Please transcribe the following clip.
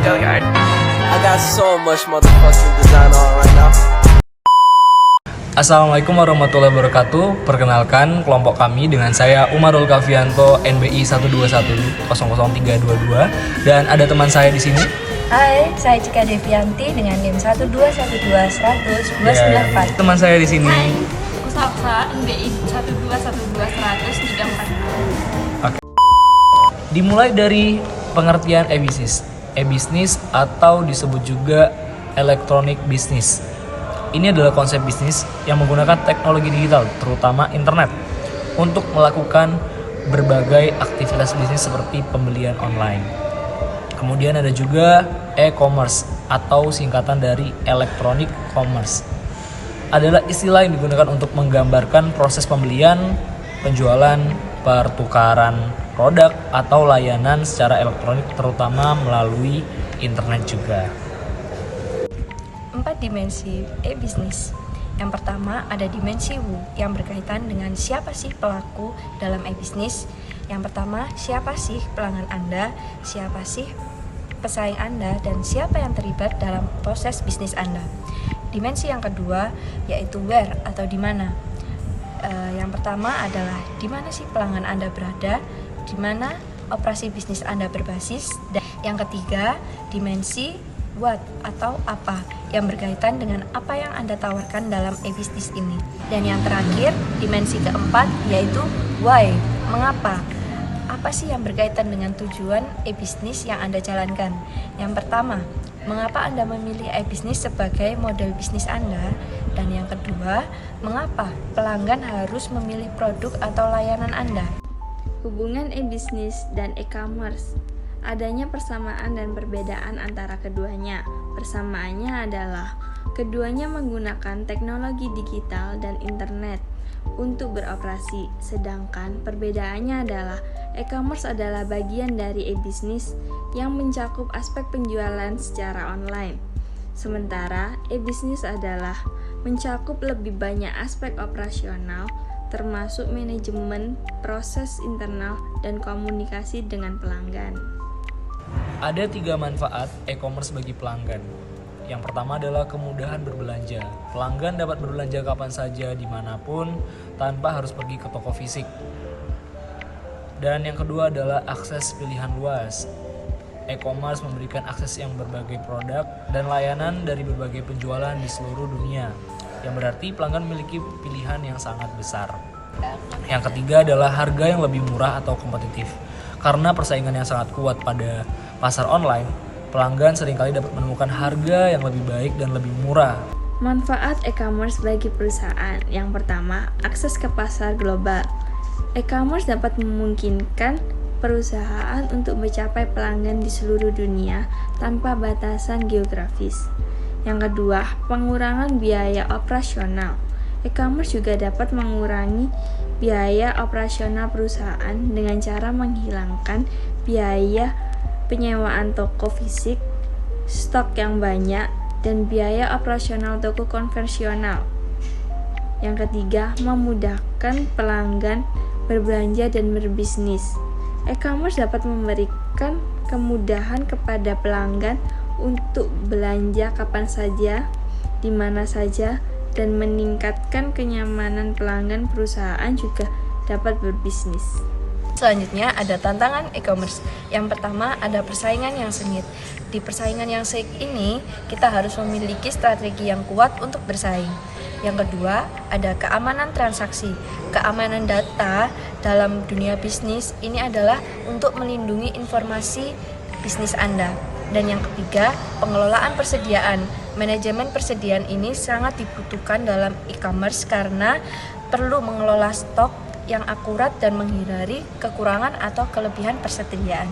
I got so much motherfucking design on right now. Assalamualaikum warahmatullahi wabarakatuh. Perkenalkan kelompok kami dengan saya Umarul Kavianto NBI 121000322 dan ada teman saya di sini. Hai, saya Cika Devianti dengan NIM 1212100 294. Teman saya di sini. Hai, aku Salsa NBI 1212134. Dimulai dari pengertian e-bisnis. E-bisnis atau disebut juga electronic business. Ini adalah konsep bisnis yang menggunakan teknologi digital, terutama internet, untuk melakukan berbagai aktivitas bisnis seperti pembelian online. Kemudian ada juga e-commerce atau singkatan dari electronic commerce. Adalah istilah yang digunakan untuk menggambarkan proses pembelian, penjualan, pertukaran produk atau layanan secara elektronik terutama melalui internet juga. 4 dimensi e-bisnis. Yang pertama ada dimensi Wu yang berkaitan dengan siapa sih pelaku dalam e-bisnis. Yang pertama, siapa sih pelanggan Anda, siapa sih pesaing Anda, dan siapa yang terlibat dalam proses bisnis Anda. Dimensi yang kedua yaitu where atau di mana. Yang pertama adalah di mana sih pelanggan Anda berada, di mana operasi bisnis Anda berbasis. Dan yang ketiga, dimensi what atau apa yang berkaitan dengan apa yang Anda tawarkan dalam e-bisnis ini. Dan yang terakhir, dimensi keempat yaitu why, mengapa. Apa sih yang berkaitan dengan tujuan e-bisnis yang Anda jalankan? Yang pertama, mengapa Anda memilih e-bisnis sebagai model bisnis Anda? Dan yang kedua, mengapa pelanggan harus memilih produk atau layanan Anda? Hubungan e-bisnis dan e-commerce. Adanya persamaan dan perbedaan antara keduanya. Persamaannya adalah keduanya menggunakan teknologi digital dan internet untuk beroperasi, sedangkan perbedaannya adalah e-commerce adalah bagian dari e-bisnis yang mencakup aspek penjualan secara online. Sementara e-bisnis adalah mencakup lebih banyak aspek operasional termasuk manajemen, proses internal, dan komunikasi dengan pelanggan. Ada 3 manfaat e-commerce bagi pelanggan. Yang pertama adalah kemudahan berbelanja. Pelanggan dapat berbelanja kapan saja, dimanapun, tanpa harus pergi ke toko fisik. Dan yang kedua adalah akses pilihan luas. E-commerce memberikan akses yang berbagai produk dan layanan dari berbagai penjualan di seluruh dunia, yang berarti pelanggan memiliki pilihan yang sangat besar. Yang ketiga adalah harga yang lebih murah atau kompetitif. Karena persaingan yang sangat kuat pada pasar online, pelanggan seringkali dapat menemukan harga yang lebih baik dan lebih murah. Manfaat e-commerce bagi perusahaan. Yang pertama, akses ke pasar global. E-commerce dapat memungkinkan perusahaan untuk mencapai pelanggan di seluruh dunia tanpa batasan geografis. Yang kedua, pengurangan biaya operasional. E-commerce juga dapat mengurangi biaya operasional perusahaan dengan cara menghilangkan biaya penyewaan toko fisik, stok yang banyak, dan biaya operasional toko konvensional. Yang ketiga, memudahkan pelanggan berbelanja dan berbisnis. E-commerce dapat memberikan kemudahan kepada pelanggan untuk belanja kapan saja, di mana saja, dan meningkatkan kenyamanan pelanggan. Perusahaan juga dapat berbisnis. Selanjutnya ada tantangan e-commerce. Yang pertama ada persaingan yang sengit. Di persaingan yang sengit ini kita harus memiliki strategi yang kuat untuk bersaing. Yang kedua ada keamanan transaksi. Keamanan data dalam dunia bisnis ini adalah untuk melindungi informasi bisnis Anda. Dan yang ketiga, pengelolaan persediaan. Manajemen persediaan ini sangat dibutuhkan dalam e-commerce karena perlu mengelola stok yang akurat dan menghindari kekurangan atau kelebihan persediaan.